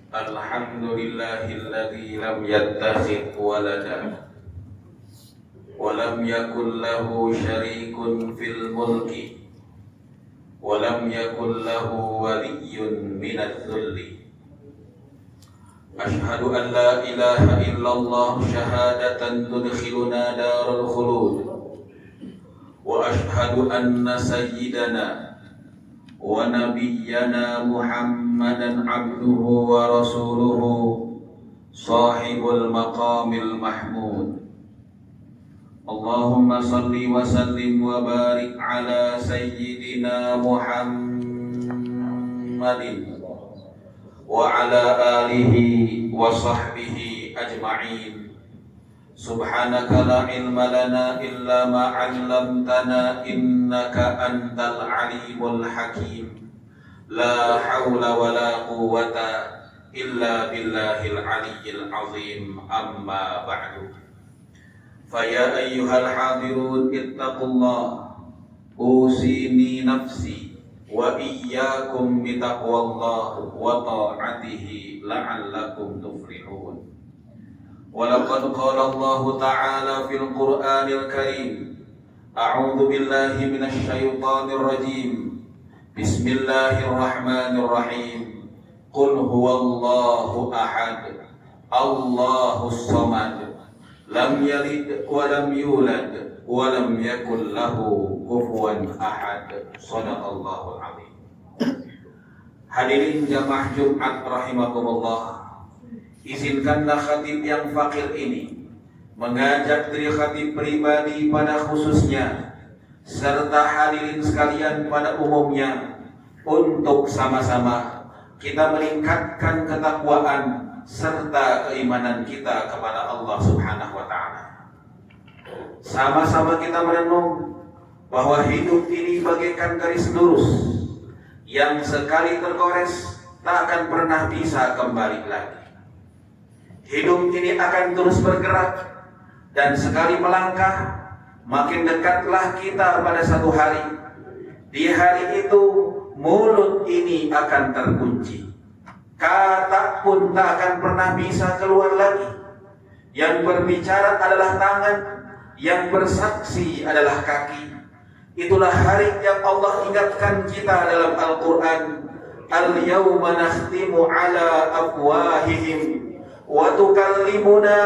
Alhamdulillahilladzi lam yattakhidh walada wa lam yakul lahu syarikun fil mulki wa lam yakul lahu waliyyun minadh dhulli. Ashhadu an la ilaha illallah syahadatan tudkhiluna darul khulud wa ashhadu anna sayyidana wa nabiyyana Muhammadan abduhu wa rasuluhu sahibul maqamil mahmud. Allahumma salli wa sallim wa barik ala sayyidina Muhammadin wa ala alihi wa sahbihi ajma'in. Subhanaka la ilma lana illa ma 'allamtana innaka antal alimul hakim. La haula wa la quwwata illa billahil aliyyil azim. Amma ba'du. Fa ya ayyuhal hadirun ittaqullah. Usini nafsi wa iyyakum bitaqwallah wa ta'atihi la'allakum tuflihun. Walaqad qala Allah Ta'ala fil Qur'anil Karim. A'udzu billahi minasy syaithanir rajim. Bismillahirrahmanirrahim. Qul huwallahu ahad. Allahus samad. Lam yalid wa lam yulad wa lam yakul lahu kufuwan ahad. Shadaqallahul azim. Hadirin jamaah Jumat rahimakumullah. Izinkanlah khatib yang fakir ini mengajak diri khatib pribadi pada khususnya serta hadirin sekalian pada umumnya untuk sama-sama kita meningkatkan ketakwaan serta keimanan kita kepada Allah Subhanahu wa taala. Sama-sama kita merenung bahwa hidup ini bagaikan garis lurus yang sekali tergores tak akan pernah bisa kembali lagi. Hidup ini akan terus bergerak dan sekali melangkah makin dekatlah kita pada satu hari. Di hari itu mulut ini akan terkunci. Kata pun tak akan pernah bisa keluar lagi. Yang berbicara adalah tangan, yang bersaksi adalah kaki. Itulah hari yang Allah ingatkan kita dalam Al-Quran. Al-yawma nakhtimu ala afwahihim wa tukallimuna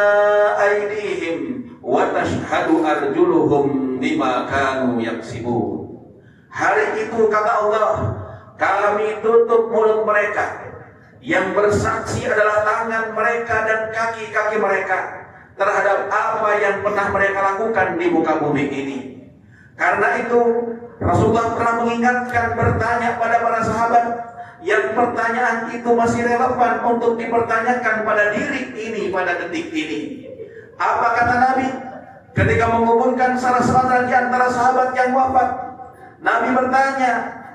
aydihim wa tashhadu arjuluhum bima kanu yaksibun. Hari itu kata Allah, kami tutup mulut mereka. Yang bersaksi adalah tangan mereka dan kaki-kaki mereka terhadap apa yang pernah mereka lakukan di muka bumi ini. Karena itu Rasulullah pernah mengingatkan, bertanya pada para sahabat, yang pertanyaan itu masih relevan untuk dipertanyakan pada diri ini, pada detik ini. Apa kata Nabi ketika menguburkan salah seorang di antara sahabat yang wafat? Nabi bertanya,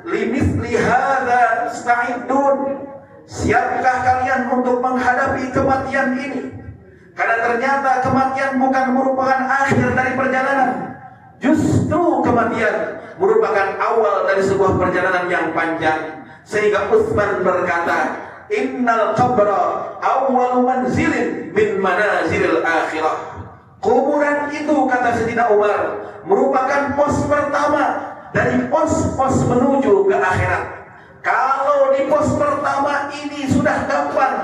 limithli hadza sta'iddun. Siapkah kalian untuk menghadapi kematian ini? Karena ternyata kematian bukan merupakan akhir dari perjalanan. Justru kematian merupakan awal dari sebuah perjalanan yang panjang. Sehingga Utsman berkata, innal qabra awwalu manzilin min manazilil akhirah. Kuburan itu, kata Sayyidina Umar, merupakan pos pertama dari pos-pos menuju ke akhirat. Kalau di pos pertama ini sudah gampang,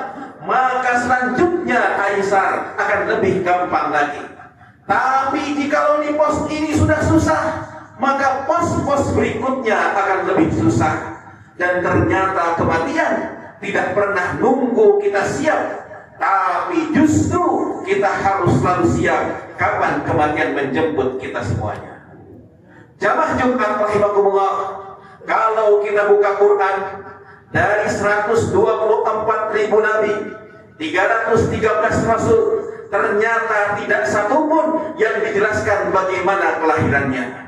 maka selanjutnya Aisar akan lebih gampang lagi. Tapi jikalau di pos ini sudah susah, maka pos-pos berikutnya akan lebih susah. Dan ternyata kematian tidak pernah nunggu kita siap, tapi justru kita harus selalu siap kapan kematian menjemput kita semuanya. Jamaah Jumat rahimakumullah, kalau kita buka Quran, dari 124.000 nabi, 313 rasul, ternyata tidak satu pun yang dijelaskan bagaimana kelahirannya.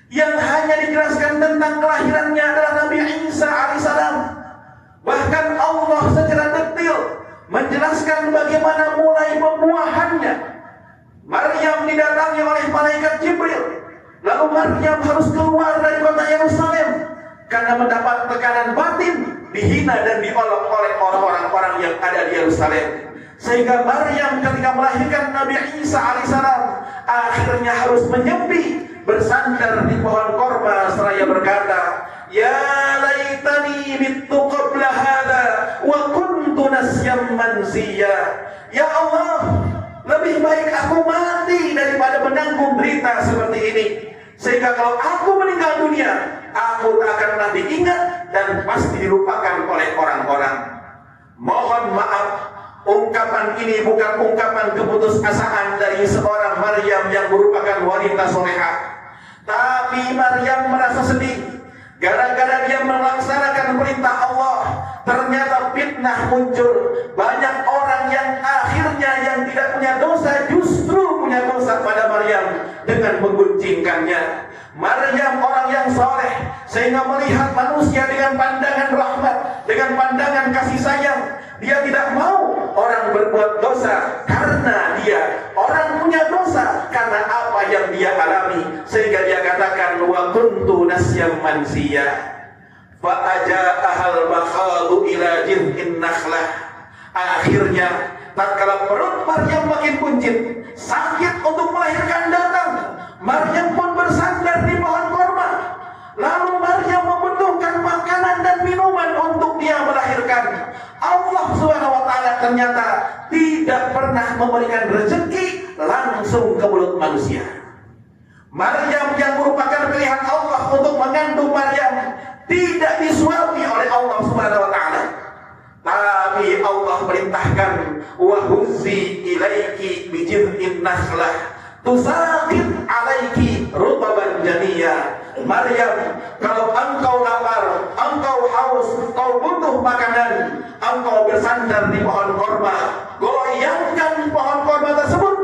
Yang hanya dijelaskan tentang kelahirannya adalah Nabi Isa alaihissalam. Bahkan Allah secara detail menjelaskan bagaimana mulai pembuahannya. Maryam didatangi oleh malaikat Jibril. Lalu Maryam harus keluar dari kota Yerusalem karena mendapat tekanan batin, dihina dan diolok oleh orang-orang yang ada di Yerusalem. Sehingga Maryam ketika melahirkan Nabi Isa alaihissalam akhirnya harus menyempi, bersandar di pohon korma seraya berkata, ya laitani mittu qabla hadha wa kuntu nasyam mansiya. Ya Allah, lebih baik aku mati daripada menanggung berita seperti ini. Sehingga kalau aku meninggal dunia, aku tak akan pernah diingat dan pasti dilupakan oleh orang-orang. Mohon maaf, ungkapan ini bukan ungkapan keputusasaan dari seorang Maryam yang merupakan wanita solehah. Tapi Maryam merasa sedih gara-gara dia melaksanakan perintah Allah. Ternyata fitnah muncul. Banyak orang yang akhirnya yang tidak punya dosa justru punya dosa pada Maryam dengan mengguncingkannya. Maryam orang yang soleh, sehingga melihat manusia dengan pandangan rahmat, dengan pandangan kasih sayang. Dia tidak mau orang berbuat dosa karena dia orang punya dosa karena apa yang dia alami. Sehingga dia katakan, wa kuntu nasyam mansiya fa aja'ahal makhadu ila jiz'in nakhlah. Akhirnya tatkala perut Maryam makin buncit, sakit untuk melahirkan datang, Maryam pun bersandar di pohon korma. Lalu Maryam membutuhkan makanan dan minuman untuk dia melahirkan. Allah SWT ternyata tidak pernah memberikan rezeki langsung ke mulut manusia. Maryam yang merupakan pilihan Allah untuk mengandung Maryam tidak disuapi oleh Allah SWT. Tapi Allah perintahkan, wa huzzi ilaiki bijiz'in nakhlah tusaqit alaiki rutaban janiyya. Maryam, kalau engkau lapar, engkau haus, kau butuh makanan, engkau bersandar di pohon korma, goyangkan pohon korma tersebut.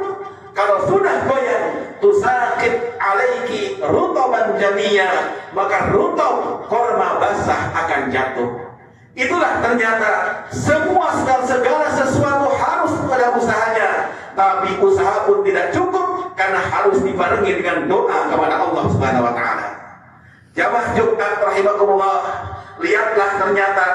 Kalau sudah goyang, tusaqit alaiki rutaban janiyya, maka rutab korma basah akan jatuh. Itulah ternyata segala sesuatu harus ada usahanya. Tapi usaha pun tidak cukup karena harus dibarengi dengan doa kepada Allah Subhanahu wa taala. Jamaah Jumat rahimakumullah, lihatlah ternyata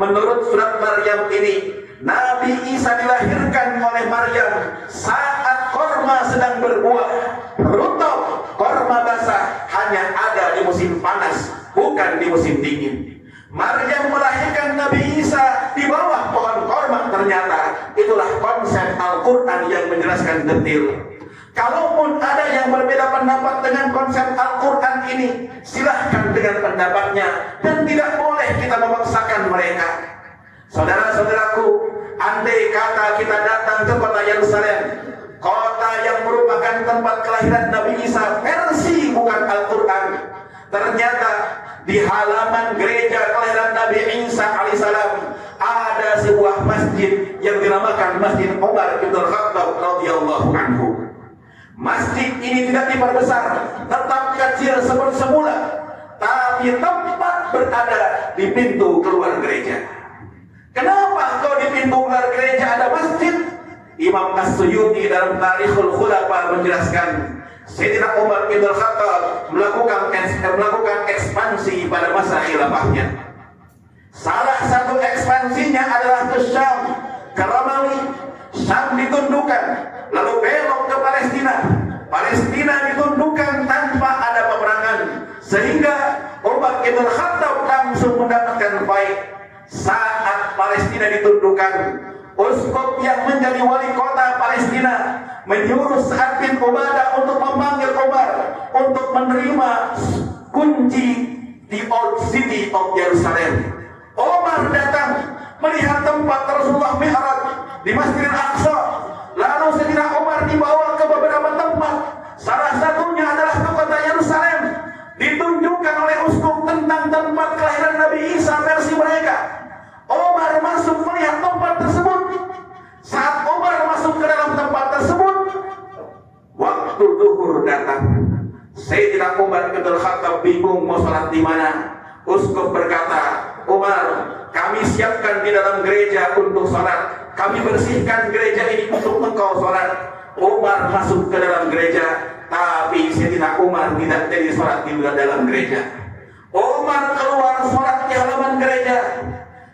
menurut surat Maryam ini, Nabi Isa dilahirkan oleh Maryam saat korma sedang berbuah. Rutab korma basah hanya ada di musim panas, bukan di musim dingin. Maryam melahirkan Nabi Isa di bawah pohon korma. Ternyata itulah konsep Al-Quran yang menjelaskan detail. Kalaupun ada yang berbeda pendapat dengan konsep Al-Quran ini, silahkan dengan pendapatnya dan tidak boleh kita memaksakan mereka. Saudara-saudaraku, andai kata kita datang ke kota Yerusalem, kota yang merupakan tempat kelahiran Nabi Isa versi bukan Al-Quran, ternyata di halaman gereja kelahiran Nabi Isa alaihissalam ada sebuah masjid yang dinamakan Masjid Umar bin Khattab radhiyallahu anhu. Masjid ini tidak diperbesar, tetap kecil seperti semula, tapi tempat berada di pintu keluar gereja. Kenapa kau di pintu keluar gereja ada masjid? Imam As-Suyuti dalam Tarikhul Khulafa menjelaskan, Sayyidina Umar bin Khattab melakukan ekspansi pada masa khilafahnya. Salah satu ekspansinya adalah ke Syam, ke Romawi. Syam ditundukkan, lalu belok ke Palestina. Palestina ditundukkan tanpa ada peperangan, sehingga Umar bin Khattab langsung mendapatkan fight. Saat Palestina ditundukkan, uskup yang menjadi wali kota Palestina menyuruh Sa'ad bin Ubadah untuk memanggil Umar untuk menerima kunci di Old City of Jerusalem. Umar datang melihat tempat Rasulullah Mi'raj di Masjidil Aqsa. Lalu Sayyidina Umar dibawa ke beberapa tempat. Salah satunya adalah ke kota Yerusalem. Ditunjukkan oleh uskup tentang tempat kelahiran Nabi Isa versi mereka. Umar masuk melihat tempat tersebut. Saat Umar masuk ke dalam tempat tersebut, waktu zuhur datang. Sayyidina Umar bin Khattab bingung mau salat di mana. Uskup berkata, Umar, kami siapkan di dalam gereja untuk salat. Kami bersihkan gereja ini untuk engkau salat. Umar masuk ke dalam gereja, tapi Sayyidina Umar tidak jadi salat di dalam gereja. Umar keluar sholat di halaman gereja.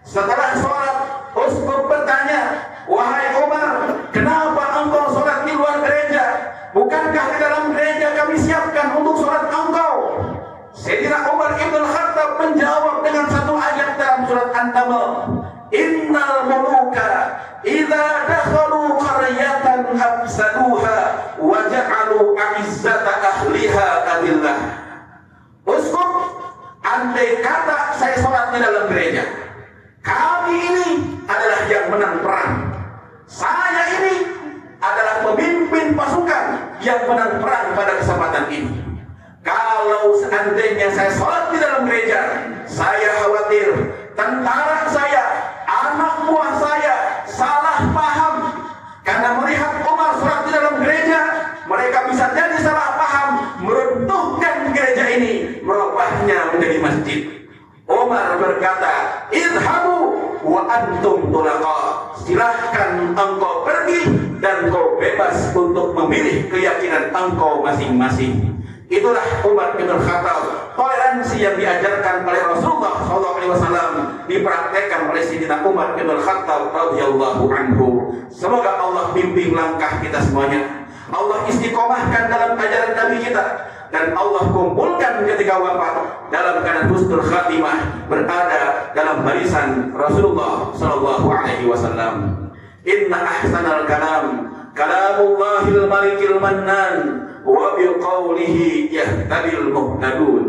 Setelah sholat, uskup bertanya, "Wahai Umar, kenapa engkau sholat di luar gereja? Bukankah di dalam gereja kami siapkan untuk sholat engkau?" Sayyidina Umar Ibn Khattab menjawab dengan satu ayat dalam surat An-Naml, "Innal muluka idza dakhalu qaryatan afsaduha wa ja'alu a'izzata ahliha adillah." Uskup, andai kata saya sholat di dalam gereja, kami ini adalah yang menang perang. Saya ini adalah pemimpin pasukan yang menang perang pada kesempatan ini. Kalau seandainya saya sholat di dalam gereja, saya khawatir tentara saya, anak buah saya salah paham. Karena melihat Umar sholat di dalam gereja, mereka bisa jadi salah paham, meruntuhkan gereja ini, merubahnya menjadi masjid. Umar berkata, "Idhabu wa antum tulaqa." Silahkan engkau pergi dan kau bebas untuk memilih keyakinan engkau masing-masing. Itulah Umar bin Khattab. Toleransi yang diajarkan oleh Rasulullah SAW dipraktekkan oleh Sayyidina Umar bin Khattab radhiyallahu anhu. Semoga Allah bimbing langkah kita semuanya. Allah istiqomahkan dalam ajaran Nabi kita, dan Allah kumpulkan ketika wafat dalam keadaan husnul khatimah, berada dalam barisan Rasulullah sallallahu alaihi wasallam. Inna ahsanal kalam kalamullahil malikil mannan wa biqaulihi yahtadil muhtadun.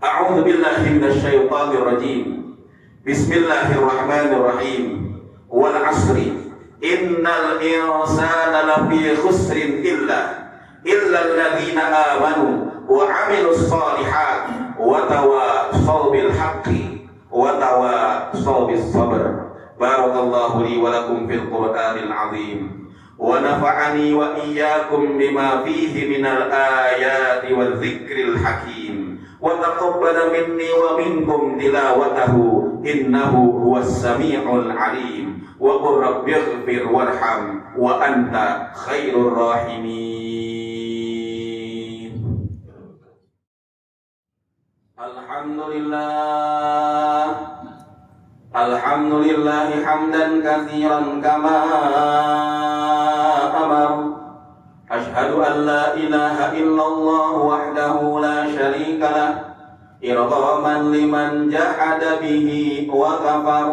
A'udzu billahi minasy syaithanir rajim. Bismillahirrahmanirrahim. Wal 'ashri innal insana lafi khusrin illa alladziina aamanu wa 'amilus shalihat wa tawassaw bil haqqi wa tawassaw bis sabr. Barakallahu li wa lakum fil Qur'anil 'azim wa nafa'ani wa iyyakum bima fihi minal ayati wadh-dhikril hakim wa taqabbala minni wa minkum tilawatahu innahu huwas samii'ul 'alim wa qur rabbighfir warham wa anta khairur rahimin. Alhamdulillah hamdan katsiran kama amar. Ashhadu an la ilaha illallah wahdahu la syarika lah irghaman liman jahada bihi wa kafar.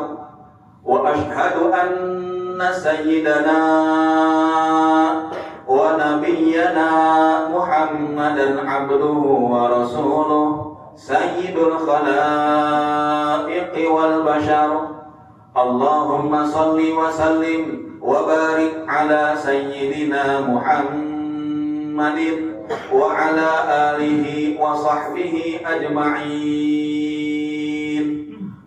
Wa ashhadu anna sayyidana wa nabiyyana Muhammadan abduhu wa rasuluh sayyidul khalaiqi wal bashar. Allahumma salli wa sallim wa barik ala sayyidina Muhammadin wa ala alihi wa sahbihi ajma'in.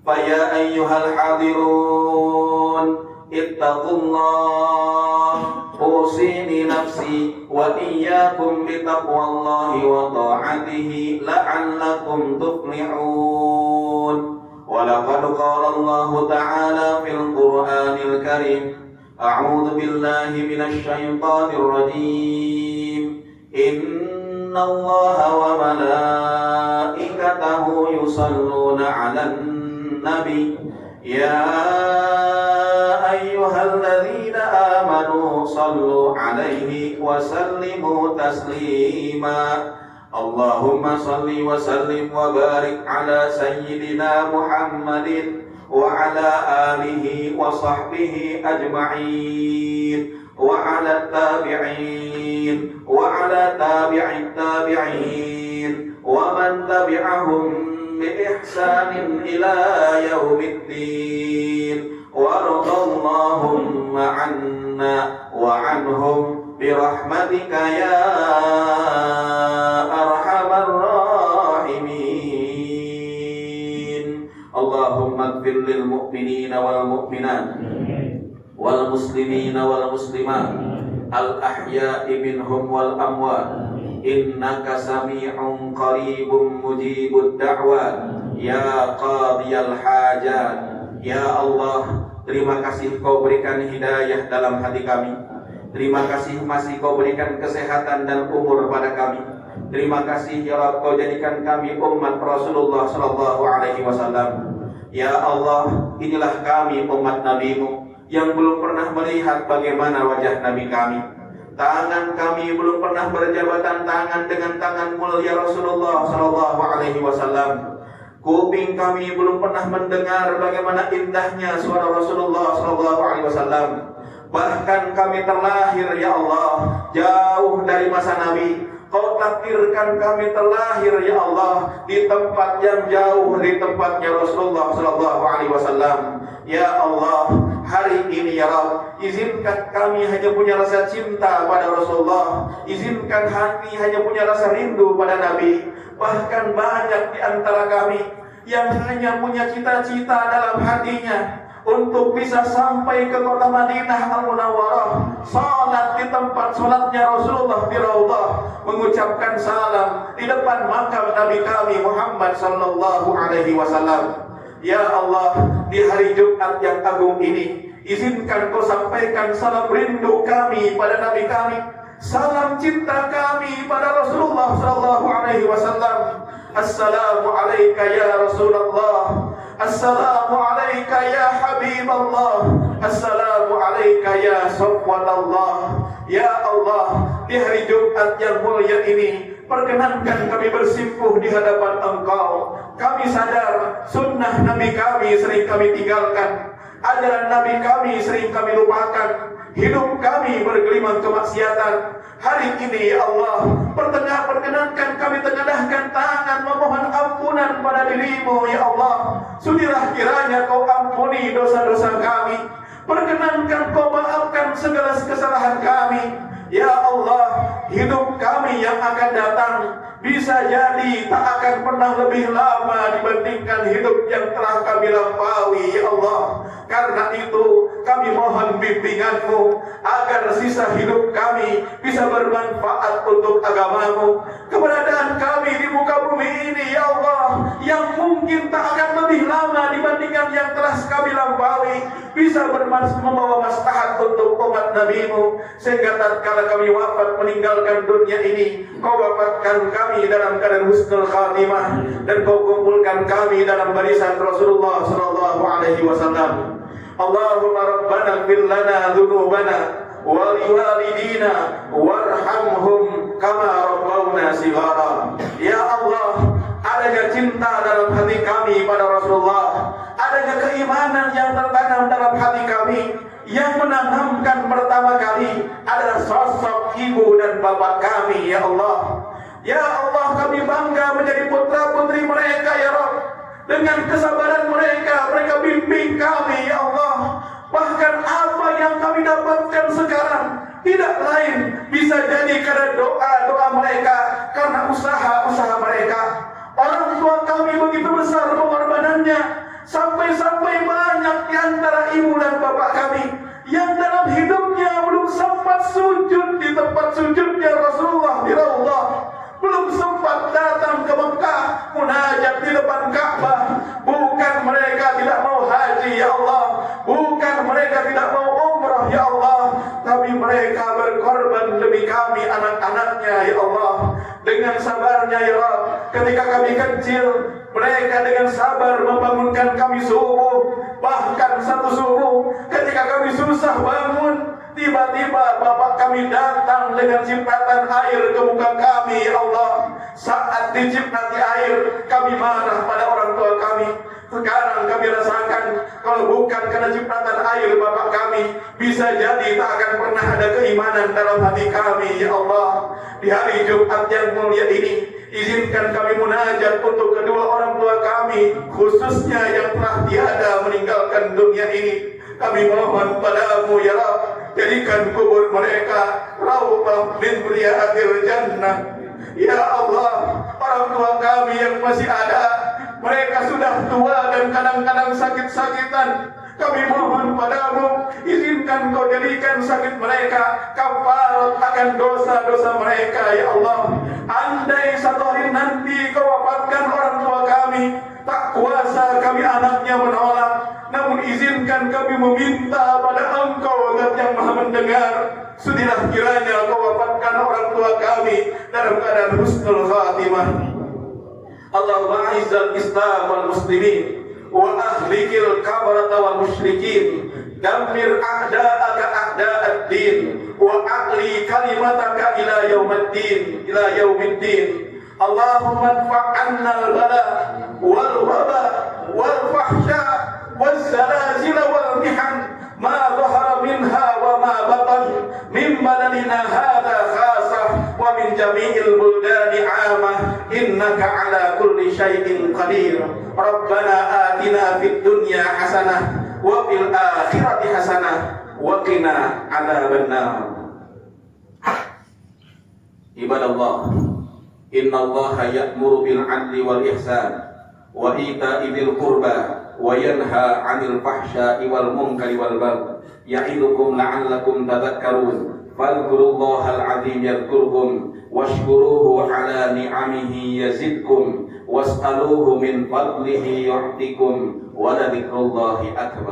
Faya ayyuhal hadirun ittaqullah, usini nafsi wa iyyakum bitaqwallahi wa ta'atihi la'allakum tuflihun. Wa laqad qala Allah ta'ala fil Qur'anil Karim, a'udzu billahi minasy syaithanir rajim. Inna Allaha wa malaikatahu yusalluna 'alan nabi ya ayyuhalladzina amanu sallu 'alaihi wa sallimu taslima. Allahumma salli wa sallim wa barik ala sayyidina Muhammadin wa ala alihi wa sahbihi ajma'in wa ala tabi'in wa ala tabi'it tabi'in wa man tabi'ahum bi ihsanin ila yaumiddin. Warḍallahumma 'anna wa 'anhum bi rahmatika ya arhamar rahimin. Allahumma ighfir lil mu'minina wal mu'minat wal muslimina wal muslimat al ahya'i minhum wal amwat innaka sami'un qaribun mujibud da'wat ya qadiyal hajat. Ya Allah, terima kasih Kau berikan hidayah dalam hati kami. Terima kasih masih Kau berikan kesehatan dan umur pada kami. Terima kasih ya Rabb, Kau jadikan kami umat Rasulullah sallallahu alaihi wasallam. Ya Allah, inilah kami umat Nabi-Mu yang belum pernah melihat bagaimana wajah Nabi kami. Tangan kami belum pernah berjabatan tangan dengan tangan mulia Rasulullah sallallahu alaihi wasallam. Kuping kami belum pernah mendengar bagaimana indahnya suara Rasulullah sallallahu alaihi wasallam. Bahkan kami terlahir ya Allah jauh dari masa Nabi. Kau takdirkan kami terlahir ya Allah di tempat yang jauh dari tempatnya Rasulullah sallallahu alaihi wasallam. Ya Allah, hari ini ya Rabb, izinkan kami hanya punya rasa cinta pada Rasulullah, izinkan hati hanya punya rasa rindu pada Nabi. Bahkan banyak di antara kami yang hanya punya cita-cita dalam hatinya untuk bisa sampai ke kota Madinah Al-Munawwarah, salat di tempat salatnya Rasulullah di Raudhah, mengucapkan salam di depan makam Nabi kami Muhammad sallallahu alaihi wasallam. Ya Allah, di hari Jumat yang agung ini, izinkan Kau sampaikan salam rindu kami pada Nabi kami, salam cinta kami pada Rasulullah sallallahu alaihi wasallam. Assalamu alayka ya Rasulullah, assalamu alayka ya Habiballah, assalamu alayka ya Safwatallah. Ya Allah, di hari Jumat yang mulia ini, perkenankan kami bersimpuh di hadapan Engkau. Kami sadar sunnah Nabi kami sering kami tinggalkan, ajaran Nabi kami sering kami lupakan, hidup kami bergelimang kemaksiatan. Hari ini ya Allah, perkenankan kami tengadahkan tangan memohon ampunan pada diri-Mu ya Allah. Sudilah kiranya Kau ampuni dosa-dosa kami, perkenankan Kau maafkan segala kesalahan kami. Ya Allah, hidup kami yang akan datang bisa jadi tak akan pernah lebih lama dibandingkan hidup yang telah kami lampaui ya Allah. Karena itu kami mohon bimbingan-Mu agar sisa hidup kami bisa bermanfaat untuk agama-Mu. Keberadaan kami di muka bumi ini ya Allah, yang mungkin tak akan lebih lama dibandingkan yang telah kami lampaui, bisa membawa maslahat untuk umat Nabi-Mu, sehingga tatkala kami wafat meninggalkan dunia ini, Kau wafatkan kami dalam keadaan husnul khatimah, dan Kau kumpulkan kami dalam barisan Rasulullah sallallahu alaihi wasallam. Allahumma rabbana ighfir lana dhunubana wa liwalidina warhamhum kama rabbawna shighara. Ya Allah, adanya cinta dalam hati kami pada Rasulullah, adanya keimanan yang tertanam dalam hati kami, yang menanamkan pertama kali adalah sosok ibu dan bapak kami ya Allah. Ya Allah, kami bangga menjadi putra-putri mereka ya Rabb. Dengan kesabaran mereka, mereka bimbing kami ya Allah. Bahkan apa yang kami dapatkan sekarang tidak lain bisa jadi karena doa-doa mereka, karena usaha-usaha mereka. Orang tua kami begitu besar pengorbanannya, sampai-sampai banyak di antara ibu dan bapak kami yang dalam hidupnya belum sempat sujud di tempat sujudnya Rasulullah di Raudhah, belum sempat datang ke Mekah munajat di depan Ka'bah. Bukan mereka tidak mau haji ya Allah, bukan mereka tidak mau umrah ya Allah, tapi mereka berkorban demi kami anak-anaknya ya Allah. Dengan sabarnya ya Allah, ketika kami kecil, mereka dengan sabar membangunkan kami subuh. Bahkan satu subuh ketika kami susah bangun, tiba-tiba bapak kami datang dengan cipratan air ke muka kami ya Allah. Saat diciprati air, kami marah pada orang tua kami. Sekarang kami rasakan, kalau bukan karena cipratan air bapak kami, bisa jadi tak akan pernah ada keimanan dalam hati kami ya Allah. Di hari Jumat yang mulia ini, izinkan kami munajat untuk kedua orang tua kami, khususnya yang telah tiada meninggalkan dunia ini. Kami mohon padamu ya Rabb, jadikan kubur mereka raudhah min riyadil jannah. Ya Allah, orang tua kami yang masih ada, mereka sudah tua dan kadang-kadang sakit-sakitan. Kami mohon padamu, izinkan Kau jadikan sakit mereka kafarat akan dosa-dosa mereka ya Allah. Andai satu hari nanti Kau wafatkan orang tua kami, tak kuasa kami anaknya menolak, namun izinkan kami meminta pada Engkau Zat yang Maha Mendengar, sudilah kiranya Kau wafatkan orang tua kami dalam keadaan husnul khatimah. Allahumma a'izzal Islam wal muslimin wa ahlikil kafarata wal musyrikin, dammir a'da'aka a'da'ad-din wa a'li kalimataka ila yaumiddin. Allahumma anfa'anna al-bala wal waba wal fahsya wal zalazil wal mihan ma dhahara minha wa ma batan min baladina hadha khasah wa min jami'il buldani 'amah innaka 'ala kulli syai'in qadir. Rabbana atina fid dunya hasanah wa fil akhirati hasanah wa qina 'adzabannar. Ibadallah, innallaha ya'muru bil 'adli wal ihsan wa ita'i dzil qurba wa yanha 'anil fahsya'i wal munkari wal baghi ya'idukum la'allakum tadhakkarun. Fadhkurullahal 'azim yadhkurkum washkuruhu 'ala ni'amihi yazidkum was'aluhu min fadlihi yu'tikum wa la dzikrullahi akbar.